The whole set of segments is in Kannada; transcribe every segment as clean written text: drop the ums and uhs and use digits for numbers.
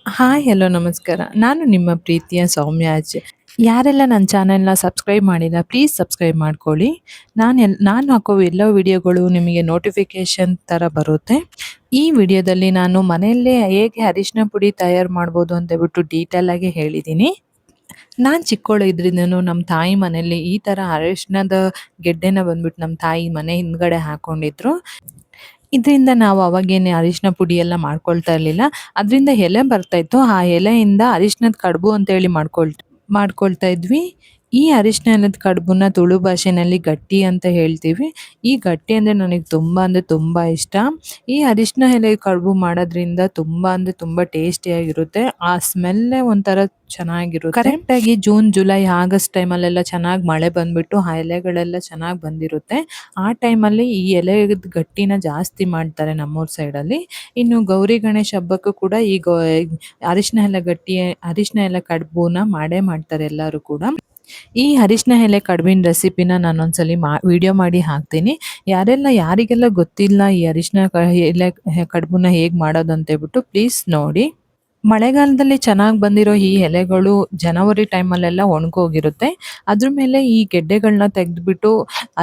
ಹಾಯ್ ಹಲೋ ನಮಸ್ಕಾರ. ನಾನು ನಿಮ್ಮ ಪ್ರೀತಿಯ ಸೌಮ್ಯ ಅಜ್ಜಿ. ಯಾರೆಲ್ಲ ನನ್ನ ಚಾನೆಲ್‌ನ ಸಬ್ಸ್ಕ್ರೈಬ್ ಮಾಡಿಲ್ಲ ಪ್ಲೀಸ್ ಸಬ್ಸ್ಕ್ರೈಬ್ ಮಾಡ್ಕೊಳ್ಳಿ. ನಾನು ಹಾಕೋ ಎಲ್ಲ ವಿಡಿಯೋಗಳು ನಿಮಗೆ ನೋಟಿಫಿಕೇಷನ್ ಥರ ಬರುತ್ತೆ. ಈ ವಿಡಿಯೋದಲ್ಲಿ ನಾನು ಮನೆಯಲ್ಲೇ ಹೇಗೆ ಅರಿಶಿನ ಪುಡಿ ತಯಾರು ಮಾಡ್ಬೋದು ಅಂತ ಹೇಳ್ಬಿಟ್ಟು ಡೀಟೇಲ್ ಆಗಿ ಹೇಳಿದ್ದೀನಿ. ನಾನು ಚಿಕ್ಕವಳು ಇದ್ರಿಂದನೂ ನಮ್ಮ ತಾಯಿ ಮನೆಯಲ್ಲಿ ಈ ಥರ ಅರಿಶಿಣದ ಗೆಡ್ಡೆನ ಬಂದ್ಬಿಟ್ಟು ನಮ್ಮ ತಾಯಿ ಮನೆ ಹಿಂದ್ಗಡೆ ಹಾಕೊಂಡಿದ್ರು. ಇದರಿಂದ ನಾವು ಅವಾಗೇನೆ ಅರಿಶಿನ ಪುಡಿ ಎಲ್ಲ ಮಾಡ್ಕೊಳ್ತಾ ಇರ್ಲಿಲ್ಲ. ಅದರಿಂದ ಎಲೆ ಬರ್ತಾ ಇತ್ತು. ಆ ಎಲೆಯಿಂದ ಅರಿಶಿನದ ಕಡುಬು ಅಂತೇಳಿ ಮಾಡ್ಕೊಳ್ತಾ ಇದ್ವಿ. ಈ ಅರಿಶಿಣದ ಕಡುಬನ್ನ ತುಳು ಭಾಷೆನಲ್ಲಿ ಗಟ್ಟಿ ಅಂತ ಹೇಳ್ತೀವಿ. ಈ ಗಟ್ಟಿ ಅಂದ್ರೆ ನನಗೆ ತುಂಬಾ ಅಂದ್ರೆ ತುಂಬಾ ಇಷ್ಟ. ಈ ಅರಿಶಿನ ಎಲೆ ಕಡುಬು ಮಾಡೋದ್ರಿಂದ ತುಂಬಾ ಅಂದ್ರೆ ತುಂಬಾ ಟೇಸ್ಟಿಯಾಗಿರುತ್ತೆ. ಆ ಸ್ಮೆಲ್ಲೇ ಒಂಥರ ಚೆನ್ನಾಗಿರುತ್ತೆ. ಕರೆಕ್ಟಾಗಿ ಜೂನ್, ಜುಲೈ, ಆಗಸ್ಟ್ ಟೈಮಲ್ಲೆಲ್ಲ ಚೆನ್ನಾಗಿ ಮಳೆ ಬಂದ್ಬಿಟ್ಟು ಆ ಎಲೆಗಳೆಲ್ಲ ಚೆನ್ನಾಗಿ ಬಂದಿರುತ್ತೆ. ಆ ಟೈಮಲ್ಲಿ ಈ ಎಲೆದ್ ಗಟ್ಟಿನ ಜಾಸ್ತಿ ಮಾಡ್ತಾರೆ ನಮ್ಮೂರ್ ಸೈಡಲ್ಲಿ. ಇನ್ನು ಗೌರಿ ಗಣೇಶ ಹಬ್ಬಕ್ಕೂ ಕೂಡ ಈ ಅರಿಶಿನ ಎಲೆ ಕಡುಬುನ ಮಾಡೇ ಮಾಡ್ತಾರೆ ಎಲ್ಲರೂ ಕೂಡ. ಈ ಅರಿಶಿನ ಎಲೆ ಕಡುಬಿನ ರೆಸಿಪಿನ ನಾನೊಂದ್ಸಲಿ ವಿಡಿಯೋ ಮಾಡಿ ಹಾಕ್ತೀನಿ. ಯಾರಿಗೆಲ್ಲ ಗೊತ್ತಿಲ್ಲ ಈ ಎಲೆ ಕಡುಬುನ ಹೇಗೆ ಮಾಡೋದು ಅಂತ ಹೇಳ್ಬಿಟ್ಟು ಪ್ಲೀಸ್ ನೋಡಿ. ಮಳೆಗಾಲದಲ್ಲಿ ಚೆನ್ನಾಗಿ ಬಂದಿರೋ ಈ ಎಲೆಗಳು ಜನವರಿ ಟೈಮಲ್ಲೆಲ್ಲ ಒಣಗೋಗಿರುತ್ತೆ. ಅದ್ರ ಮೇಲೆ ಈ ಗೆಡ್ಡೆಗಳನ್ನ ತೆಗೆದ್ಬಿಟ್ಟು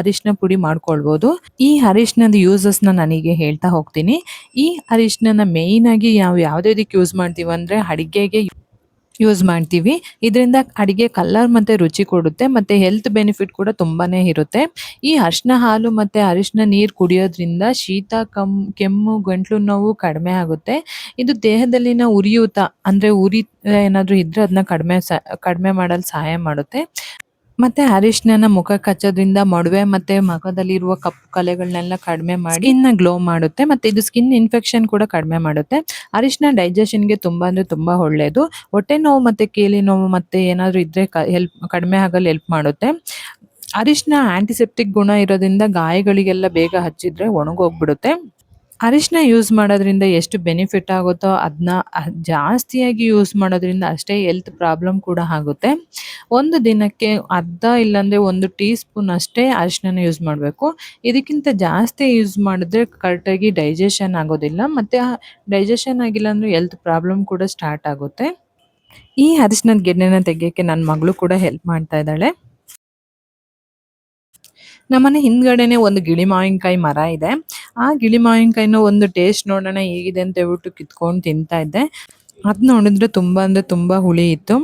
ಅರಿಶಿನ ಪುಡಿ ಮಾಡ್ಕೊಳ್ಬೋದು. ಈ ಅರಿಶಿನದ ಯೂಸಸ್‌ನ ನಾನೀಗ ಹೇಳ್ತಾ ಹೋಗ್ತೀನಿ. ಈ ಅರಿಶಿನನ ಮೇಯ್ನ್ ಆಗಿ ನಾವು ಯಾವ್ದ್ಯಾವ್ದಕ್ಕೆ ಯೂಸ್ ಮಾಡ್ತೀವಿ ಅಂದ್ರೆ ಅಡಿಗೆಗೆ ಯೂಸ್ ಮಾಡ್ತೀವಿ. ಇದರಿಂದ ಅಡಿಗೆ ಕಲರ್ ಮತ್ತೆ ರುಚಿ ಕೊಡುತ್ತೆ. ಮತ್ತೆ ಹೆಲ್ತ್ ಬೆನಿಫಿಟ್ ಕೂಡ ತುಂಬಾನೇ ಇರುತ್ತೆ. ಈ ಅರಿಶಿನ ಹಾಲು ಮತ್ತೆ ಅರಿಶಿನ ನೀರು ಕುಡಿಯೋದ್ರಿಂದ ಶೀತ, ಕೆಮ್ಮು, ಗಂಟ್ಲು ನೋವು ಕಡಿಮೆ ಆಗುತ್ತೆ. ಇದು ದೇಹದಲ್ಲಿನ ಉರಿಯೂತ ಅಂದ್ರೆ ಏನಾದ್ರೂ ಇದ್ರೆ ಅದನ್ನ ಕಡಿಮೆ ಮಾಡಲು ಸಹಾಯ ಮಾಡುತ್ತೆ. ಮತ್ತೆ ಅರಿಶಿನನ ಮುಖಕ್ಕೆ ಹಚ್ಚೋದ್ರಿಂದ ಮೊಡವೆ ಮತ್ತೆ ಮುಖದಲ್ಲಿರುವ ಕಪ್ಪು ಕಲೆಗಳನ್ನೆಲ್ಲ ಕಡಿಮೆ ಮಾಡಿ ಸ್ಕಿನ್‌ನ ಗ್ಲೋ ಮಾಡುತ್ತೆ. ಮತ್ತೆ ಇದು ಸ್ಕಿನ್ ಇನ್ಫೆಕ್ಷನ್ ಕೂಡ ಕಡಿಮೆ ಮಾಡುತ್ತೆ. ಅರಿಶಿನ ಡೈಜೆಷನ್‌ಗೆ ತುಂಬಾ ಅಂದ್ರೆ ತುಂಬಾ ಒಳ್ಳೆಯದು. ಹೊಟ್ಟೆ ನೋವು ಮತ್ತೆ ಕೀಲು ನೋವು ಮತ್ತೆ ಏನಾದ್ರೂ ಇದ್ರೆ ಕಡಿಮೆ ಆಗಲು ಹೆಲ್ಪ್ ಮಾಡುತ್ತೆ. ಅರಿಶಿನ ಆಂಟಿಸೆಪ್ಟಿಕ್ ಗುಣ ಇರೋದ್ರಿಂದ ಗಾಯಗಳಿಗೆಲ್ಲ ಬೇಗ ಹಚ್ಚಿದ್ರೆ ಒಣಗೋಗ್ಬಿಡುತ್ತೆ. ಅರಿಶಿನ ಯೂಸ್ ಮಾಡೋದ್ರಿಂದ ಎಷ್ಟು ಬೆನಿಫಿಟ್ ಆಗುತ್ತೋ ಅದನ್ನ ಜಾಸ್ತಿಯಾಗಿ ಯೂಸ್ ಮಾಡೋದ್ರಿಂದ ಅಷ್ಟೇ ಹೆಲ್ತ್ ಪ್ರಾಬ್ಲಮ್ ಕೂಡ ಆಗುತ್ತೆ. ಒಂದು ದಿನಕ್ಕೆ ಅರ್ಧ ಇಲ್ಲಾಂದ್ರೆ 1 ಟೀ ಸ್ಪೂನ್ ಅಷ್ಟೇ ಅರಿಶಿನನ ಯೂಸ್ ಮಾಡಬೇಕು. ಇದಕ್ಕಿಂತ ಜಾಸ್ತಿ ಯೂಸ್ ಮಾಡಿದ್ರೆ ಕರೆಕ್ಟಾಗಿ ಡೈಜೆಷನ್ ಆಗೋದಿಲ್ಲ. ಮತ್ತೆ ಡೈಜೆಷನ್ ಆಗಿಲ್ಲ ಅಂದ್ರೆ ಹೆಲ್ತ್ ಪ್ರಾಬ್ಲಮ್ ಕೂಡ ಸ್ಟಾರ್ಟ್ ಆಗುತ್ತೆ. ಈ ಅರಿಶಿನದ ಗೆಡ್ಡೆನ ತೆಗಿಯೋಕ್ಕೆ ನನ್ನ ಮಗಳು ಕೂಡ ಹೆಲ್ಪ್ ಮಾಡ್ತಾ ಇದ್ದಾಳೆ. ನಮ್ಮನೆ ಹಿಂದ್ಗಡೆನೆ ಒಂದು ಗಿಳಿ ಮಾವಿನಕಾಯಿ ಮರ ಇದೆ. ಆ ಗಿಳಿ ಮಾವಿನಕಾಯಿನ ಒಂದು ಟೇಸ್ಟ್ ನೋಡೋಣ ಹೇಗಿದೆ ಅಂತ ಹೇಳ್ಬಿಟ್ಟು ಕಿತ್ಕೊಂಡು ತಿಂತಾ ಇದ್ದೆ. ಅದ್ ನೋಡಿದ್ರೆ ತುಂಬಾ ಅಂದ್ರೆ ತುಂಬಾ ಹುಳಿ ಇತ್ತು.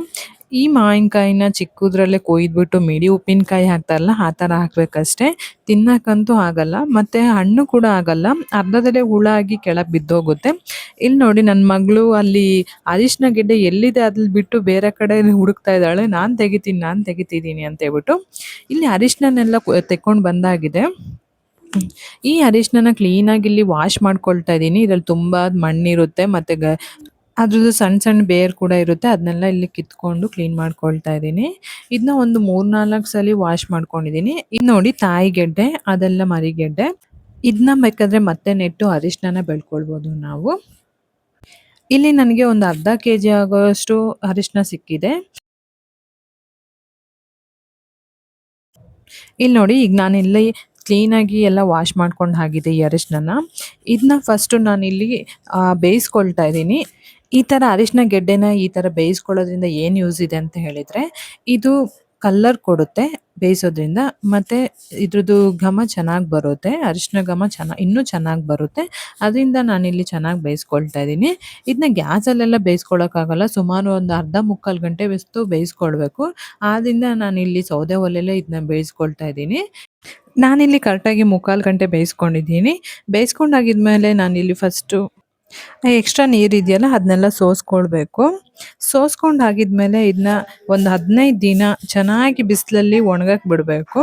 ಈ ಮಾವಿನಕಾಯಿನ ಚಿಕ್ಕದ್ರಲ್ಲೇ ಕೊಯ್ದ್ಬಿಟ್ಟು ಮಿಡಿ ಉಪ್ಪಿನಕಾಯಿ ಹಾಕ್ತಾರಲ್ಲ ಆ ಥರ ಹಾಕ್ಬೇಕಷ್ಟೇ. ತಿನ್ನಕ್ಕಂತೂ ಆಗಲ್ಲ. ಮತ್ತೆ ಹಣ್ಣು ಕೂಡ ಆಗಲ್ಲ. ಅರ್ಧದಲ್ಲೇ ಹುಳ ಆಗಿ ಕೆಳಗೆ ಬಿದ್ದೋಗುತ್ತೆ. ಇಲ್ಲಿ ನೋಡಿ ನನ್ನ ಮಗಳು ಅಲ್ಲಿ ಅರಿಶಿನ ಗೆಡ್ಡೆ ಎಲ್ಲಿದೆ ಅದ್ರಲ್ಲಿ ಬಿಟ್ಟು ಬೇರೆ ಕಡೆ ಹುಡುಕ್ತಾ ಇದ್ದಾಳೆ. ನಾನ್ ತೆಗಿತಿದ್ದೀನಿ ಅಂತ ಹೇಳ್ಬಿಟ್ಟು. ಇಲ್ಲಿ ಅರಿಶಿನನೆಲ್ಲ ತೆಕ್ಕೊಂಡು ಬಂದಾಗಿದೆ. ಈ ಅರಿಶಿನನ ಕ್ಲೀನಾಗಿ ಇಲ್ಲಿ ವಾಶ್ ಮಾಡ್ಕೊಳ್ತಾ ಇದ್ದೀನಿ. ಇದ್ರಲ್ಲಿ ತುಂಬಾ ಮಣ್ಣಿರುತ್ತೆ ಮತ್ತೆ ಅದ್ರದ್ದು ಸಣ್ಣ ಸಣ್ಣ ಬೇರ್ ಕೂಡ ಇರುತ್ತೆ. ಅದನ್ನೆಲ್ಲ ಇಲ್ಲಿ ಕಿತ್ಕೊಂಡು ಕ್ಲೀನ್ ಮಾಡ್ಕೊಳ್ತಾ ಇದ್ದೀನಿ. ಇದನ್ನ ಒಂದು 3-4 ಸಲ ವಾಶ್ ಮಾಡ್ಕೊಂಡಿದ್ದೀನಿ. ಇದು ನೋಡಿ ತಾಯಿ ಗೆಡ್ಡೆ, ಅದೆಲ್ಲ ಮರಿಗೆಡ್ಡೆ. ಇದನ್ನ ಬೇಕಾದ್ರೆ ಮತ್ತೆ ನೆಟ್ಟು ಅರಿಶಿನನ ಬೆಳ್ಕೊಳ್ಬೋದು ನಾವು. ಇಲ್ಲಿ ನನಗೆ ಒಂದು ಅರ್ಧ ಕೆಜಿ ಆಗೋಷ್ಟು ಅರಿಶಿನ ಸಿಕ್ಕಿದೆ. ಇಲ್ಲಿ ನೋಡಿ ಈಗ ನಾನಿಲ್ಲಿ ಕ್ಲೀನಾಗಿ ಎಲ್ಲ ವಾಶ್ ಮಾಡ್ಕೊಂಡು ಆಗಿದೆ ಈ ಅರಿಶಿನನ. ಇದನ್ನ ಫಸ್ಟು ನಾನಿಲ್ಲಿ ಬೇಯಿಸ್ಕೊಳ್ತಾ ಇದ್ದೀನಿ. ಈ ಥರ ಅರಿಶಿನ ಗೆಡ್ಡೆನ ಈ ಥರ ಬೇಯಿಸ್ಕೊಳ್ಳೋದ್ರಿಂದ ಏನು ಯೂಸ್ ಇದೆ ಅಂತ ಹೇಳಿದರೆ, ಇದು ಕಲ್ಲರ್ ಕೊಡುತ್ತೆ ಬೇಯಿಸೋದ್ರಿಂದ. ಮತ್ತು ಇದ್ರದ್ದು ಘಮ ಚೆನ್ನಾಗಿ ಬರುತ್ತೆ. ಅರಿಶಿನ ಘಮ ಇನ್ನೂ ಚೆನ್ನಾಗಿ ಬರುತ್ತೆ. ಅದರಿಂದ ನಾನಿಲ್ಲಿ ಚೆನ್ನಾಗಿ ಬೇಯಿಸ್ಕೊಳ್ತಾ ಇದ್ದೀನಿ. ಇದನ್ನ ಗ್ಯಾಸಲ್ಲೆಲ್ಲ ಬೇಯಿಸ್ಕೊಳ್ಳೋಕ್ಕಾಗಲ್ಲ. ಸುಮಾರು ಒಂದು ಅರ್ಧ ಮುಕ್ಕಾಲು ಗಂಟೆ ಬೇಯಿಸ್ಕೊಳ್ಬೇಕು. ಆದ್ದರಿಂದ ನಾನಿಲ್ಲಿ ಸೌದೆ ಒಲೆಯಲ್ಲೇ ಇದನ್ನ ಬೇಯಿಸ್ಕೊಳ್ತಾ ಇದ್ದೀನಿ. ನಾನಿಲ್ಲಿ ಕರೆಕ್ಟಾಗಿ ಮುಕ್ಕಾಲು ಗಂಟೆ ಬೇಯಿಸ್ಕೊಂಡಿದ್ದೀನಿ. ಬೇಯಿಸ್ಕೊಂಡಾಗಿದ್ಮೇಲೆ ನಾನಿಲ್ಲಿ ಫಸ್ಟು ಎಕ್ಸ್ಟ್ರಾ ನೀರಿದೆಯಲ್ಲ ಅದನ್ನೆಲ್ಲ ಸೋಸ್ಕೊಳ್ಬೇಕು. ಸೋಸ್ಕೊಂಡಾಗಿದ್ಮೇಲೆ ಇದನ್ನ ಒಂದು 15 ದಿನ ಚೆನ್ನಾಗಿ ಬಿಸಿಲಲ್ಲಿ ಒಣಗಕ್ಕೆ ಬಿಡಬೇಕು.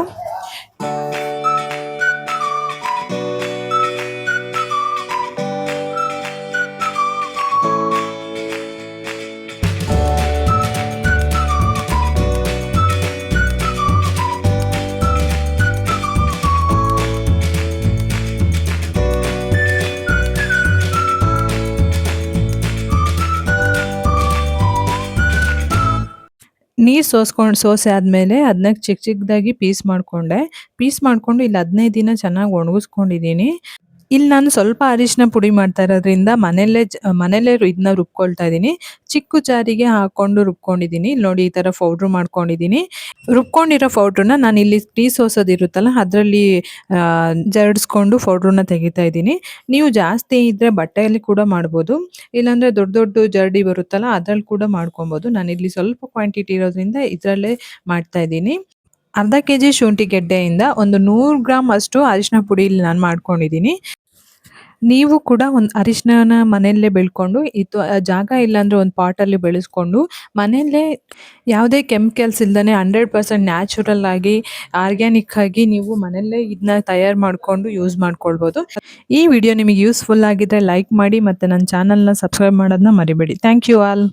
ನೀರು ಸೋಸೆ ಆದಮೇಲೆ ಅದನ್ನ ಚಿಕ್ಕದಾಗಿ ಪೀಸ್ ಮಾಡಿಕೊಂಡು ಇಲ್ಲಿ 15 ದಿನ ಚೆನ್ನಾಗಿ ಒಣಗಿಸ್ಕೊಂಡಿದ್ದೀನಿ. ಇಲ್ಲಿ ನಾನು ಸ್ವಲ್ಪ ಅರಿಶಿನ ಪುಡಿ ಮಾಡ್ತಾ ಇರೋದ್ರಿಂದ ಮನೆಯಲ್ಲೇ ಇದನ್ನ ರುಬ್ಕೊಳ್ತಾ ಇದ್ದೀನಿ. ಚಿಕ್ಕ ಜಾರಿಗೆ ಹಾಕೊಂಡು ರುಬ್ಕೊಂಡಿದ್ದೀನಿ. ಇಲ್ಲಿ ನೋಡಿ ಈ ತರ ಪೌಡ್ರ್ ಮಾಡ್ಕೊಂಡಿದ್ದೀನಿ. ರುಬ್ಕೊಂಡಿರೋ ಪೌಡ್ರನ್ನ ನಾನು ಇಲ್ಲಿ ಟೀ ಸೋಸೋದಿರುತ್ತಲ್ಲ ಅದರಲ್ಲಿ ಜರಡಿಸ್ಕೊಂಡು ಪೌಡ್ರನ್ನ ತೆಗಿತಾ ಇದ್ದೀನಿ. ನೀವು ಜಾಸ್ತಿ ಇದ್ರೆ ಬಟ್ಟೆಯಲ್ಲಿ ಕೂಡ ಮಾಡ್ಬೋದು. ಇಲ್ಲಾಂದ್ರೆ ದೊಡ್ಡ ದೊಡ್ಡ ಜರಡಿ ಬರುತ್ತಲ್ಲ ಅದ್ರಲ್ಲಿ ಕೂಡ ಮಾಡ್ಕೊಬೋದು. ನಾನಿಲ್ಲಿ ಸ್ವಲ್ಪ ಕ್ವಾಂಟಿಟಿ ಇರೋದ್ರಿಂದ ಇದರಲ್ಲೇ ಮಾಡ್ತಾ ಇದ್ದೀನಿ. ಅರ್ಧ ಕೆಜಿ ಶುಂಠಿ ಗೆಡ್ಡೆಯಿಂದ ಒಂದು 100 ಗ್ರಾಮ್ ಅಷ್ಟು ಅರಿಶಿನ ಪುಡಿ ಇಲ್ಲಿ ನಾನು ಮಾಡ್ಕೊಂಡಿದ್ದೀನಿ. ನೀವು ಕೂಡ ಒಂದು ಅರಿಶಿಣನ ಮನೆಯಲ್ಲೇ ಬೆಳ್ಕೊಂಡು ಇದು ಜಾಗ ಇಲ್ಲಾಂದ್ರೆ ಒಂದು ಪಾಟಲ್ಲಿ ಬೆಳೆಸ್ಕೊಂಡು ಮನೆಯಲ್ಲೇ ಯಾವುದೇ ಕೆಮಿಕಲ್ಸ್ ಇಲ್ದನೆ 100% ನ್ಯಾಚುರಲ್ ಆಗಿ ಆರ್ಗ್ಯಾನಿಕ್ ಆಗಿ ನೀವು ಮನೆಯಲ್ಲೇ ಇದನ್ನ ತಯಾರು ಮಾಡಿಕೊಂಡು ಯೂಸ್ ಮಾಡ್ಕೊಳ್ಬೋದು. ಈ ವಿಡಿಯೋ ನಿಮಗೆ ಯೂಸ್ಫುಲ್ ಆಗಿದ್ರೆ ಲೈಕ್ ಮಾಡಿ ಮತ್ತು ನನ್ನ ಚಾನಲ್ನ ಸಬ್ಸ್ಕ್ರೈಬ್ ಮಾಡೋದನ್ನ ಮರಿಬೇಡಿ. Thank you all.